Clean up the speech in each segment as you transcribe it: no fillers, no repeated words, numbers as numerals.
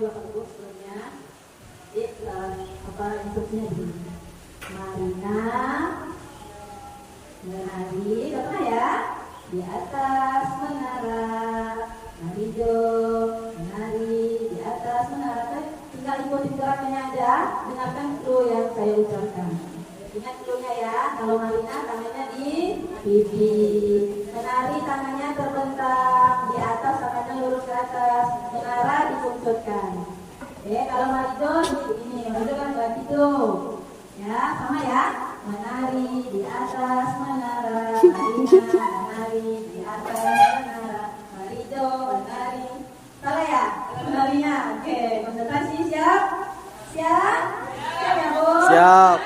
Bapak Ibu sebelumnya. Instruksinya begini. Marina menari, apa ya? Di atas menara. Marijo menari di atas menara. Tinggal ikutin gerakannya aja. Dengarkan clue yang saya ucapkan. Ingat clue-nya ya. Kalau Marina tangannya di pipi. Menari tangannya terbentang di atas, tangannya lurus ke atas. Menara dikuncurkan. Kalau Marijo ini, Marijo kan berarti tuh. Ya, sama ya. Menari di atas menara. Marina menari di atas menara. Marijo menari. Salah ya? Menarinya. Oke, konsentrasi siap? Siap? Siap ya, Bu? Siap.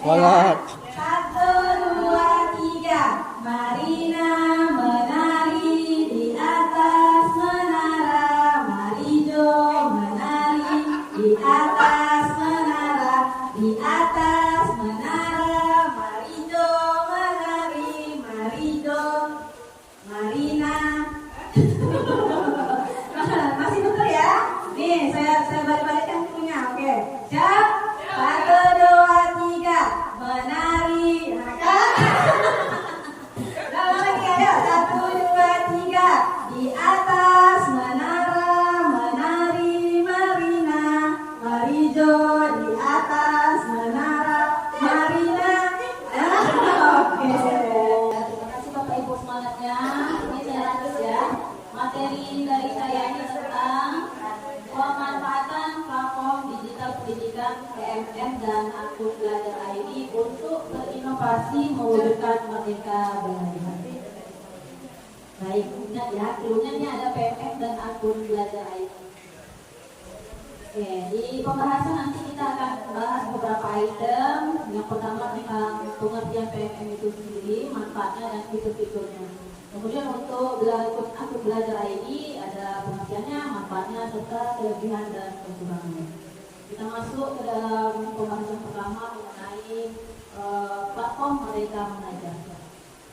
Semangat. 1, 2, 3. Marina menari di atas menara. Marijo menari di atas menara. Di atas menara. Marijo menari. Marijo. Marina. Masih betul ya? Nih, saya balik-balikkan dulunya. Oke. Siap? 1, 2, 3. Menari. Lagi ayo. 1, 2, 3. Di atas menara. Menari Marina. Marijo di atas menara. Marina. Oke. Terima kasih Bapak Ibu semangatnya. Ini saya lanjut ya. Materi dari saya ini tentang pemanfaatan platform digital pendidikan PMM dan akun belajar ID untuk berinovasi mewujudkan merdeka belajar. Baik, ingat ya, dulunya ini ada PMM dan akun belajar ID. Oke, di pembahasan nanti kita akan bahas beberapa item. Yang pertama tentang pengertian PMM itu sendiri, manfaatnya dan fitur-fiturnya. Kemudian untuk akun belajar ID ada pengertiannya, manfaatnya, serta kelebihan dan kekurangannya. Kita masuk ke dalam pembahasan pertama mengenai platform Merdeka Mengajar.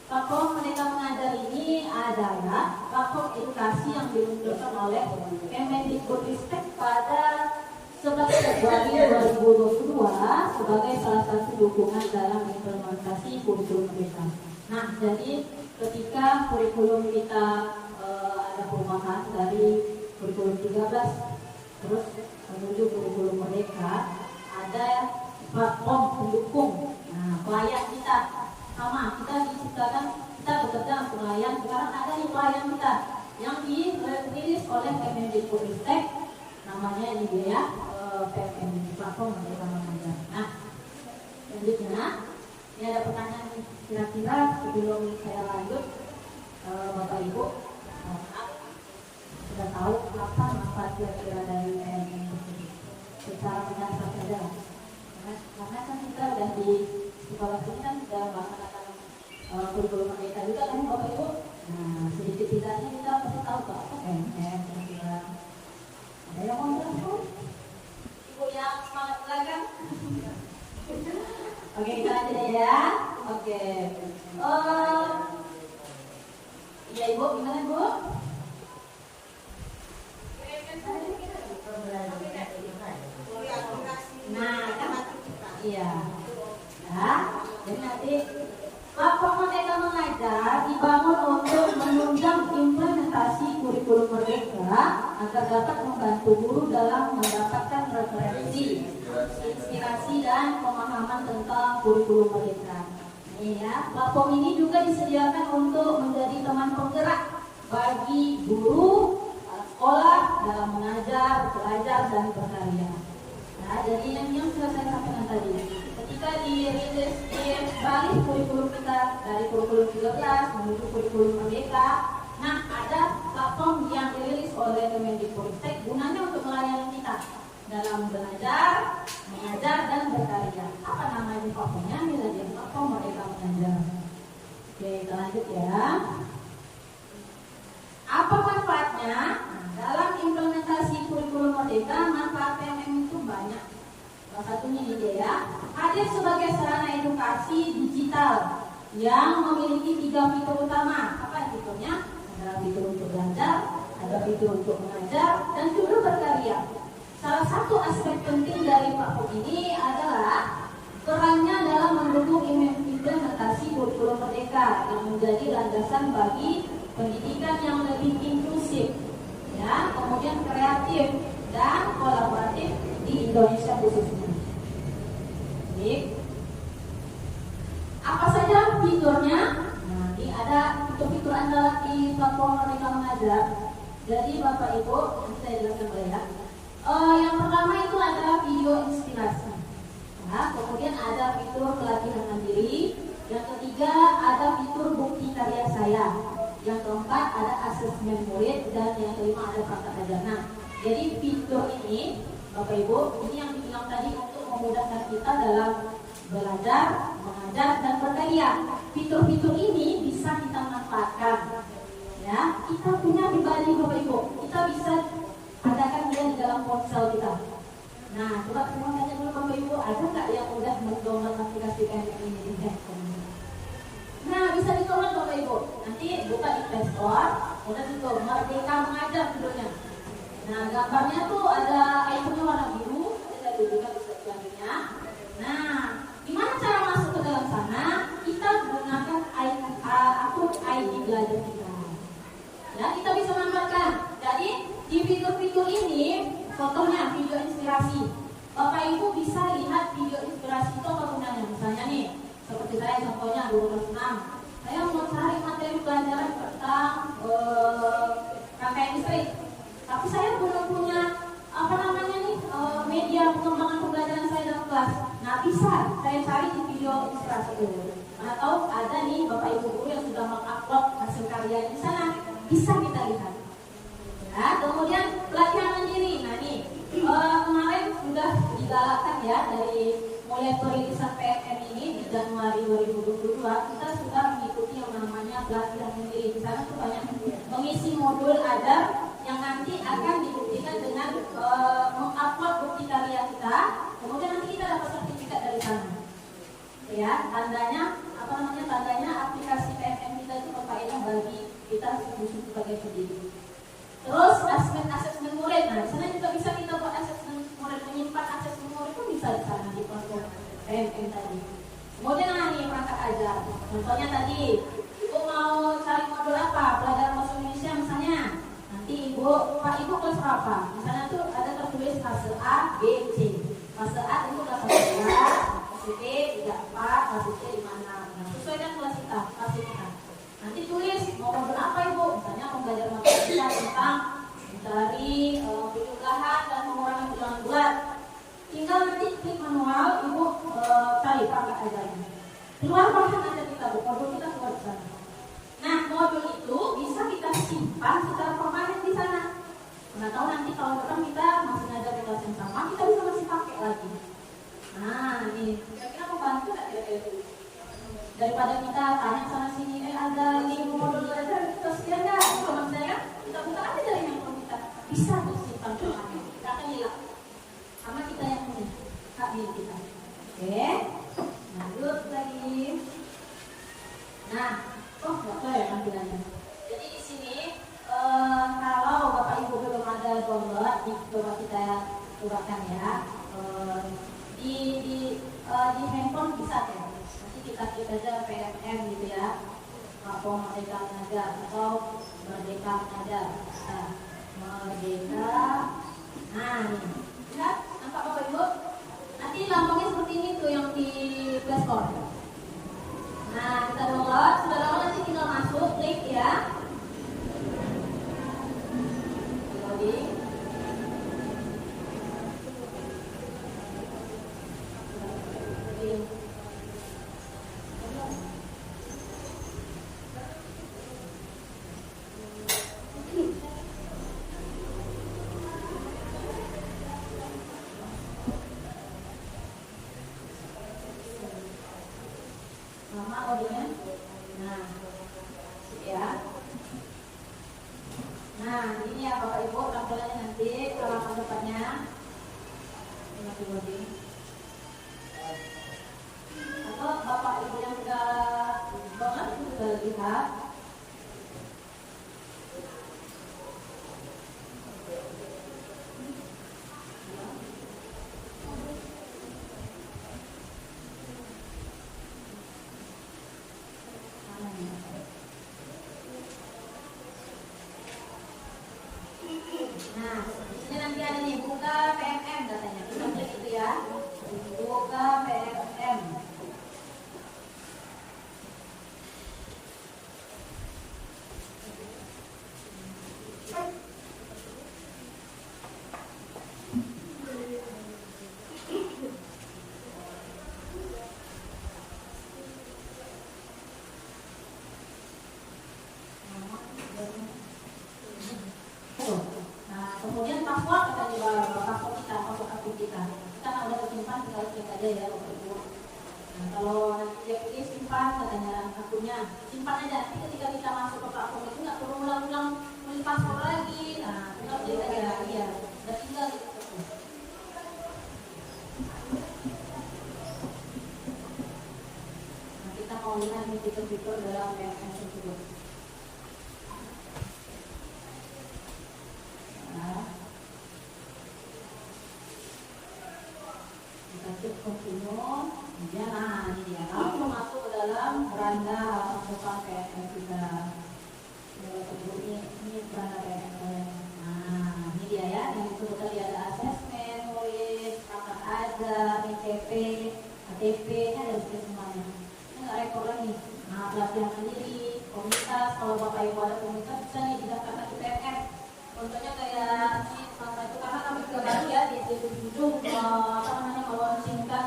Platform Merdeka Mengajar ini adalah platform edukasi yang diluncurkan oleh Kemendikbudristek pada 11 Februari 2022 sebagai salah satu dukungan dalam implementasi kurikulum Merdeka. Nah, jadi ketika kurikulum kita ada perubahan dari kurikulum 13 terus menuju kurikulum Merdeka, ada platform pendukung. Nah, pelayan kita sama, kita diciptakan, kita bekerja untuk pelayan. Sekarang ada nih pelayan kita yang dirilis oleh Kemendikbudristek, namanya ini dia ya, PMM, platform Merdeka Mengajar. Nah, selanjutnya ini ada pertanyaan kira-kira sebelum saya lanjut, Bapak Ibu sudah tahu apa manfaat kira-kira dari PMM tersebut secara mendasar saja, karena kan kita sudah di sekolah ini kan sudah melaksanakan kurikulum Merdeka juga kan Bapak Ibu. Nah, sedikit tidaknya kita pasti tahu apa PMM kira-kira. Ada yang mau jawab? Ibu yang semangat belajar? Oke, kita lanjut ya. Oke. Iya Ibu, gimana Bu? Nah, iya. Nah, jadi nanti platform Merdeka Mengajar dibangun untuk menunjang implementasi kurikulum Merdeka agar dapat membantu guru dalam mendapatkan referensi, inspirasi dan pemahaman tentang kurikulum Merdeka. Ini ya, platform ini juga disediakan untuk menjadi teman penggerak bagi guru sekolah dalam mengajar, belajar dan berkarya. Nah, jadi yang sudah saya sampaikan tadi, ketika dirilis balik kurikulum kita dari kurikulum 13 menuju kurikulum Merdeka, nah ada platform yang dirilis oleh Kemendikbudristek gunanya untuk melayani kita dalam belajar, mengajar dan berkarya. Apa namanya platformnya? Ini lagi platform Merdeka Mengajar. Oke, kita lanjut ya. Apa manfaatnya? Dalam implementasi kurikulum Merdeka, manfaat PMM itu banyak. Salah satunya ini dia ya, hadir sebagai sarana edukasi digital yang memiliki 3 fitur utama. Apa fiturnya? Ada fitur untuk belajar, fitur untuk mengajar dan juga berkarya. Salah satu aspek penting dari Pak Pop ini adalah perannya dalam mendukung implementasi kurikulum merdeka yang menjadi landasan bagi pendidikan yang lebih inklusif, ya, kemudian kreatif dan kolaboratif di Indonesia khususnya. Baik. Apa saja fiturnya? Nah, ini ada fitur-fitur andalan di platform Merdeka Mengajar. Jadi Bapak Ibu, nanti saya jelaskan boleh ya. Yang pertama itu adalah video inspirasi. Nah, kemudian ada fitur pelatihan mandiri. Yang ketiga ada fitur bukti karya saya. Yang keempat ada asesmen murid dan yang kelima ada praktek ajar. Nah, jadi fitur ini Bapak Ibu, ini yang dibilang tadi untuk memudahkan kita dalam belajar, mengajar dan berkarya. Fitur-fitur ini bisa kita manfaatkan. Ya, kita punya pribadi Bapak Ibu. Kita bisa adakan dia di dalam ponsel kita. Nah, coba semua tanya dulu Bapak Ibu, ada nggak yang udah mendownload aplikasi KMM ini di handphone? Nah, bisa didownload Bapak Ibu. Nanti buka di Play Store, kemudian itu Merdeka Mengajar judulnya. Nah, gambarnya tuh ada ikonnya warna biru, ada juga bisa selanjutnya. Nah, gimana cara masuk ke dalam sana? Kita gunakan akun ID belajar kita. Ya, kita bisa manfaatkan. Jadi di fitur-fitur ini, fotonya video inspirasi. Bapak Ibu bisa lihat video inspirasi itu apa gunanya. Misalnya nih, seperti saya contohnya guru kelas 6. Saya mau cari materi pelajaran tentang rangkaian listrik. Tapi saya belum punya media pengembangan pembelajaran saya dalam kelas. Nah, bisa saya cari di video inspirasi itu. Atau ada nih Bapak Ibu guru yang sudah mengupload hasil karya di sana. Bisa kita lihat. Ya, kemudian pelatihan mandiri. Nah nih, kemarin sudah digalakkan ya dari mulai perilisan PMM ini di Januari 2022 kita sudah mengikuti yang namanya pelatihan mandiri. Di sana tuh banyak mengisi modul ajar yang nanti akan dibuktikan dengan mengupload bukti karya kita. Kemudian nanti kita dapat sertifikat dari sana. Ya, tandanya tandanya aplikasi PMM kita itu berfaedah bagi kita sebagai pendidik. Terus asesmen murid. Nah, di sana juga bisa kita buat asesmen murid, menyimpan asesmen murid pun bisa di sana di platform PMM tadi. Kemudian nih perangkat ajar. Contohnya tadi, Ibu mau cari modul apa? Pelajaran bahasa Indonesia misalnya. Nanti Pak Ibu kelas berapa? Misalnya tuh ada tertulis fase A, B, C. Fase A itu kelas 1, fase B 34, fase C 56. Nah, sesuaikan kelas kita, fase kita. Nanti tulis mau modul apa Ibu? Misalnya mau belajar matematika tentang mencari penjumlahan dan mengurangi bilangan bulat. Tinggal nanti klik manual, Ibu cari perangkat ajarnya. Keluar bahan ajar kita, modul kita keluar di sana. Nah, modul itu bisa kita simpan secara permanen di sana. Nah, tahu nanti tahun depan kita masih ngajar di kelas yang sama, kita bisa masih pakai lagi. Nah, ini kira-kira membantu nggak kira-kira? Daripada kita tanya sana sini, ada link modul belajar, terus kira nggak? Kalau misalnya kita buka aja dari handphone kita, bisa tuh simpan permanen. Kita akan hilang sama kita yang punya hak milik kita. Oke, lanjut lagi. Nah, nggak tahu ya tampilannya. Jadi di sini kalau Bapak Ibu belum ada download, coba kita cobakan ya. Di handphone bisa ya. Nanti kita klik aja PMM gitu ya. Platform Merdeka Mengajar atau Merdeka Mengajar. Nah, Merdeka. Nah, ini. Lihat, nampak Bapak Ibu? Nanti lambangnya seperti ini tuh yang di Play Store. Nah, kita download, sudah download nanti tinggal masuk, klik ya. Loading. Nama kodenya. Nah, ya. Nah, ini ya Bapak Ibu tampilannya nanti halaman depannya. Ini loading. Atau Bapak Ibu yang sudah banget sudah lihat. Nah, di sini nanti ada nih buka PMM katanya. Kita klik itu ya. Buka PMM. Nah, kemudian password kita juga password kita, password akun kita. Kita kan udah simpan, tinggal cek aja ya Bapak Ibu. Nah, kalau nanti dia pilih simpan katanya akunnya, simpan aja. Nanti ketika kita masuk ke akun itu nggak perlu ulang-ulang tulis password lagi. Nah, tinggal klik aja, iya. Dan tinggal gitu. Nah, kita mau lihat nih fitur-fitur dalam PMM tersebut. Kita klik continue, kemudian nah ini dia langsung masuk ke dalam beranda buka PMM kita. Ini beranda PMM. Nah ini dia ya, yang itu tadi ada asesmen, nulis, akan ada ITP, KTP, ini ada sedikit semuanya. Ini nggak rekor lagi. Nah pelatihan sendiri, komunitas, kalau Bapak Ibu ada komunitas bisa nih didaftarkan di PMM. Contohnya kayak ini sama itu karena kami juga baru ya di ujung melaunchingkan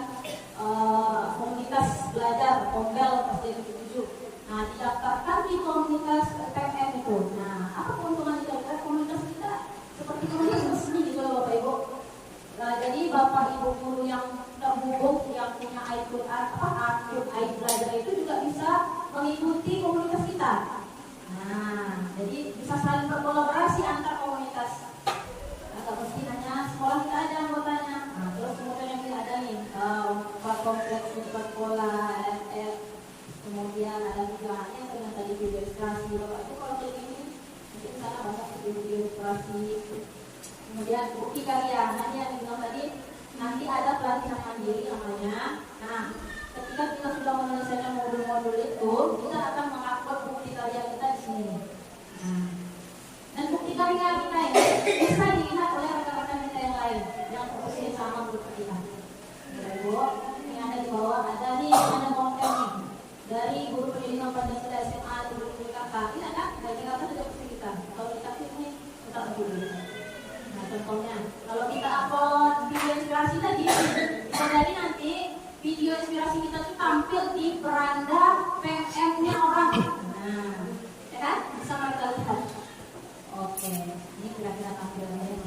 komunitas belajar Pombel SD77. Nah didaftarkan di komunitas PMM itu. Nah apa keuntungan kita? Komunitas kita seperti komunitas resmi gitu loh Bapak Ibu. Nah, jadi Bapak Ibu guru yang terhubung yang punya akun belajar itu juga bisa mengikuti komunitas kita. Nah, jadi bisa saling berkolaborasi antar komunitas. Agak mesti hanya sekolah kita aja anggotanya. Nah, terus kemudian yang ada nih, kompleks sekolah, LF, kemudian ada juga yang dengan tadi video ilustrasi. Bapak itu kalau klik ini, nanti di sana banyak video ilustrasi. Kemudian bukti karya, nanti yang bilang tadi, nanti ada pelatihan mandiri namanya. Nah, ketika kita sudah menyelesaikan modul-modul itu, kita akan mengupload bukti karya kita di sini. Nah, dan bukti karya kita ini bisa dilihat oleh rekan-rekan kita yang lain yang profesinya sama seperti kita. Ibu, ini ada di bawah, ada nih, ada konten nih dari guru pendidikan Pancasila SMA Negeri Jakarta. Ini ada dari Jakarta sudah seperti kita. Kalau kita ini kita dulu. Nah, contohnya, kalau kita upload video inspirasi tadi, bisa jadi nanti video inspirasi kita tuh tampil di beranda PMM-nya orang. Nah, ya kan? Bisa kita lihat. Oke, ini kira-kira tampilnya.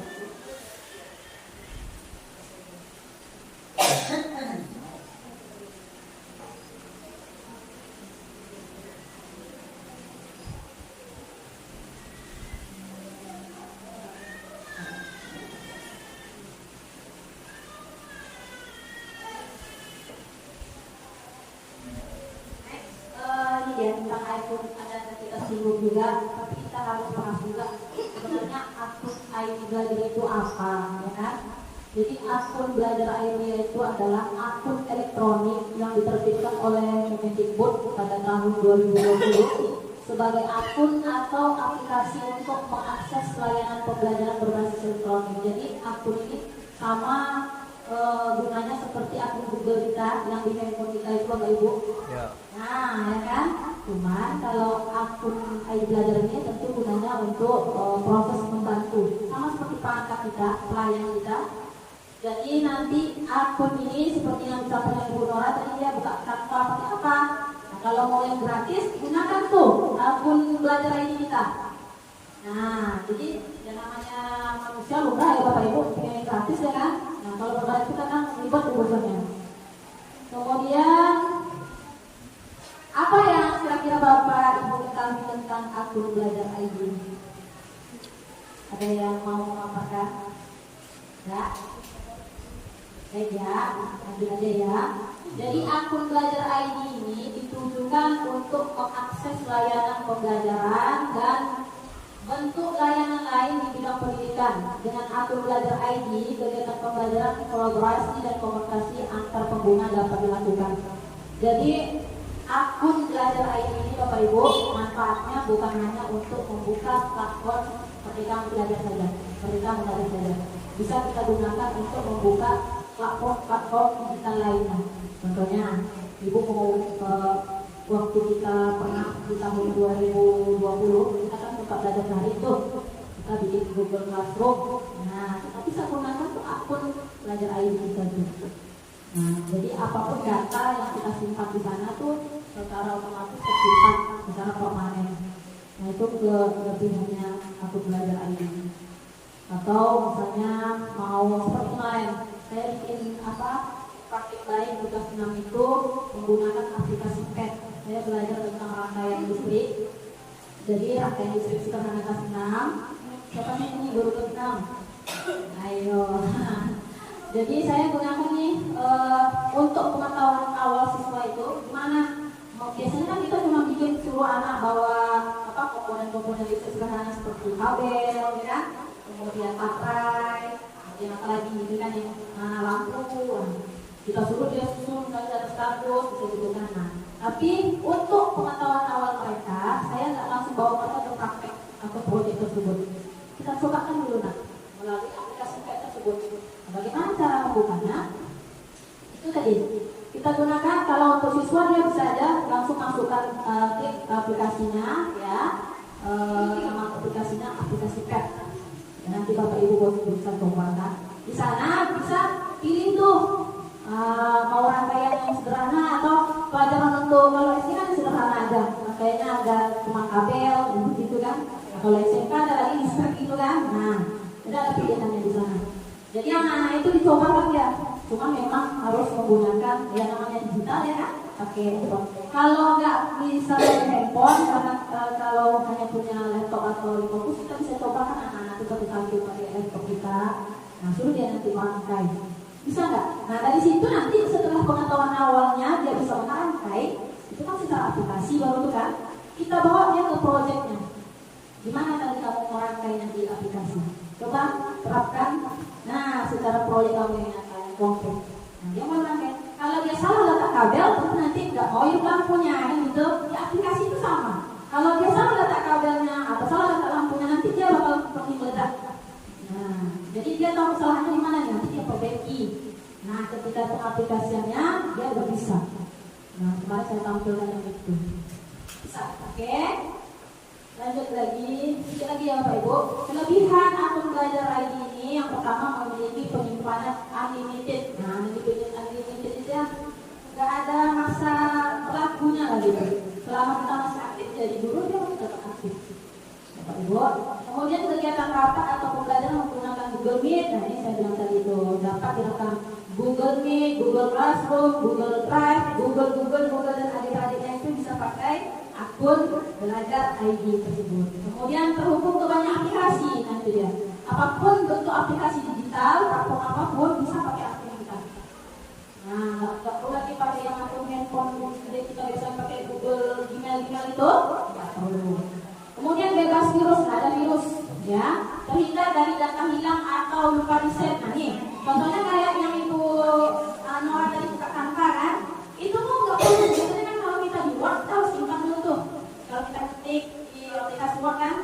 Tentang akun ada kita singgung juga, tapi kita harus bahas juga sebenarnya akun ID belajar itu apa, ya kan? Jadi akun belajar ID itu adalah akun elektronik yang diterbitkan oleh Kemendikbud pada tahun 2020 sebagai akun atau aplikasi untuk mengakses layanan pembelajaran berbasis elektronik. Jadi akun ini sama gunanya seperti akun Google kita yang di handphone kita itu Bapak Ibu. Ya. Nah, ya kan? Cuman kalau akun ID belajar ini tentu gunanya untuk proses membantu, sama seperti perangkat kita, pelayan kita. Jadi nanti akun ini seperti yang disampaikan Ibu Nora tadi dia buka tanpa pakai apa. Nah, kalau mau yang gratis gunakan tuh akun belajar ID kita. Nah, jadi yang namanya manusia lumrah ya Bapak Ibu, yang gratis ya kan. Nah, kalau berbayar kita kan ribet urusannya. Kemudian apa yang kira-kira Bapak Ibu ketahui tentang akun belajar ID? Ada yang mau memaparkan? Ya? Baik ya, lanjut aja ya. Jadi akun belajar ID ini ditujukan untuk mengakses layanan pembelajaran dan bentuk layanan lain di bidang pendidikan. Dengan akun belajar ID, kegiatan pembelajaran, kolaborasi dan komunikasi antar pengguna dapat dilakukan. Jadi akun belajar ID ini Bapak Ibu manfaatnya bukan hanya untuk membuka platform Merdeka Belajar saja, Merdeka Belajar saja. Bisa kita gunakan untuk membuka platform digital lainnya. Contohnya, Ibu mau waktu kita pernah di tahun 2020 kita kan buka belajar dari itu, kita bikin Google Classroom. Nah, kita bisa gunakan tuh akun belajar ID kita juga. Nah, jadi apapun data yang kita simpan di sana tuh secara otomatis tersimpan secara permanen. Nah, itu kelebihannya akun belajar ID. Atau misalnya mau seperti kemarin saya bikin praktik lain tugas 6 itu menggunakan aplikasi PET. Saya belajar tentang rangkaian listrik. Jadi rangkaian listrik sederhana kelas 6. Siapa sih ini guru kelas 6? Ayo. Jadi saya gunakan nih untuk pengetahuan awal siswa itu gimana? Biasanya kan kita cuma bikin suruh anak bawa komponen-komponen listrik sederhana seperti kabel, ya, kemudian baterai, kemudian apa lagi gitu kan yang lampu. Kita suruh dia susun misalnya di atas kardus, bisa gitu kan. Nah, tapi untuk pengetahuan awal mereka, saya nggak langsung bawa mereka ke praktek atau proyek tersebut. Kita cobakan dulu melalui aplikasi tersebut. Bagaimana cara membukanya? Itu tadi kita gunakan. Kalau untuk siswa dia bisa aja langsung masukkan klik aplikasinya, ya, nama aplikasinya aplikasi PET. Nanti Bapak Ibu bisa cobakan. Di sana bisa pilih tuh mau rangkaian yang sederhana atau pelajaran untuk kalau SD kan sederhana aja, rangkaiannya ada cuma kabel gitu kan. Kalau SMK ada lagi listrik gitu kan. Nah, ada pilihannya di sana. Jadi anak-anak itu dicobakan ya. Cuma memang harus menggunakan yang namanya digital ya kan. Pakai handphone. Kalau nggak bisa pakai handphone, karena kalau hanya punya laptop atau laptop, kita bisa cobakan anak-anak itu sambil pakai laptop kita. Nah, suruh dia nanti merangkai. Bisa nggak? Nah, dari situ nanti setelah pengetahuan awalnya dia bisa merangkai, itu kan secara aplikasi baru tuh kan. Kita bawa dia ke proyeknya. Gimana tadi kamu merangkai nanti aplikasi? Coba terapkan. Nah, secara proyek kamu yang nyata, yang konkret. Nah, dia mau merangkai. Kalau dia salah letak kabel, tentu nanti nggak mau hidup lampunya, gitu. Di aplikasi itu sama. Kalau dia salah letak kabelnya atau salah letak lampunya, nanti dia bakal seperti meledak. Nah, jadi dia tahu kesalahannya di mana, nanti dia perbaiki. Nah, ketika pengaplikasiannya dia udah bisa. Nah, kemarin saya tampilkan yang itu. Bisa, oke? Lanjut lagi, sedikit lagi ya Bapak Ibu. Kelebihan akun belajar ID ini yang pertama memiliki penyimpanan unlimited. Nah, unlimited itu ya nggak ada masa berlakunya lah gitu. Selama kita masih aktif jadi guru dia masih tetap aktif. Bapak Ibu. Kemudian kegiatan rapat atau pembelajaran menggunakan Google Meet. Nah, ini saya bilang tadi itu dapat direkam Google Meet, Google Classroom, Google Drive, Google dan adik-adiknya itu bisa pakai akun belajar ID tersebut. Kemudian terhubung ke banyak aplikasi. Nanti dia apapun bentuk aplikasi digital, platform apapun bisa pakai akun kita. Nah, nggak perlu lagi pakai yang akun handphone gede kita bisa pakai Google Gmail itu, nggak perlu. Kemudian bebas virus, ada virus, ya, terhindar dari data hilang atau lupa reset. Nah nih, contohnya kayak yang Ibu Nora tadi buka Canva kan, itu tuh nggak perlu. Biasanya kan kalau kita di Word, kita harus simpan dulu tuh. Kalau kita ketik di aplikasi Word kan,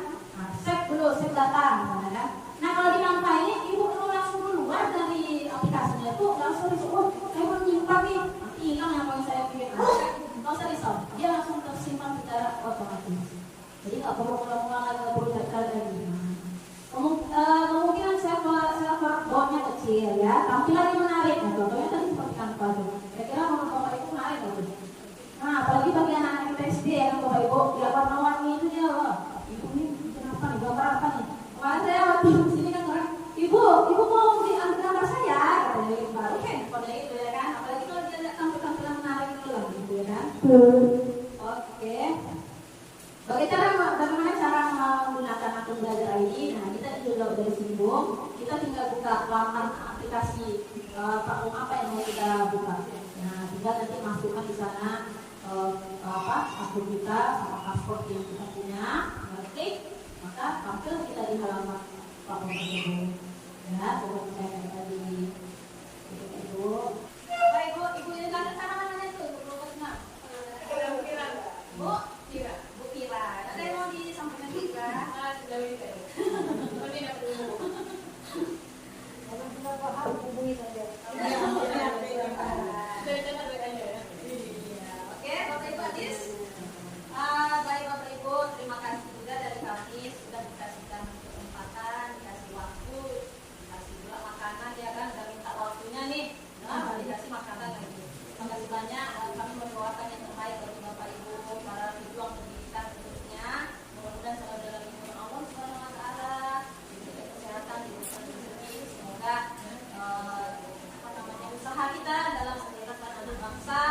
save dulu, save data, misalnya kan. Nah kalau di Canva ini, Ibu perlu langsung keluar dari aplikasinya itu, langsung risau, saya mau nyimpan nih, nanti hilang yang mau saya pilih. Nggak usah risau, dia langsung tersimpan secara otomatis. Jadi nggak perlu ulang-ulang lagi, nggak perlu cari lagi. Kemungkinan server boardnya kecil ya, tampilannya menarik. Nah, contohnya tadi seperti Canva tuh. Kira-kira menurut Bapak Ibu menarik nggak tuh? Nah, apalagi bagi anak-anak kita SD ya kan Bapak Ibu, dia warna-warni itu dia loh. Ibu ini kenapa nih? Gambar apa nih? Kemarin saya waktu di sini kan orang, Ibu mau diambil gambar saya? Katanya gitu, baru handphone itu ya kan. Apalagi kalau dia lihat tampilan menarik itu lah, gitu ya kan. Oke. Bagaimana cara menggunakan akun belajar ID? Nah, kita juga udah disinggung. Kita tinggal buka laman aplikasi platform apa yang mau kita buka. Nah, tinggal nanti masukkan di sana akun kita sama password yang kita punya. Klik, maka tampil kita di halaman platform tersebut. Ya, coba saya kayak tadi. Ibu. Baik, Ibu yang sana namanya tuh, Bu Rosna. Bu Tira. Saya mau disampaikan juga. Lebih ke. Tapi nggak perlu. Kalau sudah paham hubungi saja. Coba aja ya. Iya, oke, Bapak Ibu Adis. Baik Bapak Ibu, terima kasih juga dari kami sudah dikasihkan kesempatan, dikasih waktu, dikasih juga makanan ya kan, udah minta waktunya nih, nah dikasih makanan lagi. Terima kasih banyak. Kami mendoakan yang terbaik bagi Bapak Ibu, para pejuang pendidikan tentunya. Mudah-mudahan selalu dalam lindungan Allah Subhanahu Wa Taala, diberikan kesehatan, diberikan rezeki, semoga usaha kita dalam menegakkan anak bangsa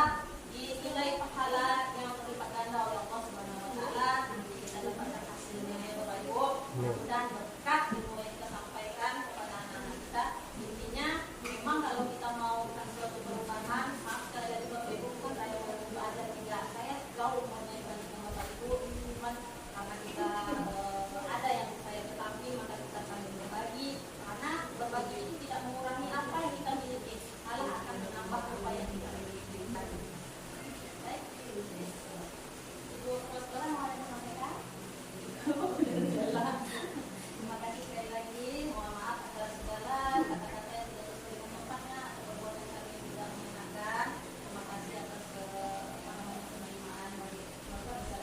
dinilai pahala yang berlipat ganda oleh Allah Subhanahu Wa Taala. Kita dapatkan hasilnya ya Bapak Ibu. Mudah-mudahan berkah ilmu yang kita sampaikan kepada anak-anak kita. Intinya memang kalau kita mau suatu perubahan, maaf sekali lagi Bapak Ibu, kan saya juga ada tidak, saya jauh menyampaikan dengan Bapak Ibu, cuman karena kita ada yang saya ketahui maka kita saling berbagi, karena berbagi itu tidak mengurangi apa yang kita miliki, malah akan menambah apa yang kita miliki tadi. Baik, Ibu Kepala mau ada yang sampaikan? Terima kasih sekali lagi, mohon maaf atas segala kata-kata yang tidak sesuai dengan tempatnya atau perbuatan kami yang tidak menyenangkan. Terima kasih atas penerimaan dari keluarga besar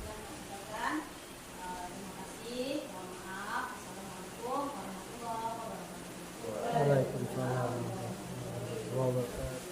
yang mengucapkan. Terima kasih, mohon maaf. Assalamualaikum warahmatullahi wabarakatuh. Waalaikumsalam warahmatullahi wabarakatuh.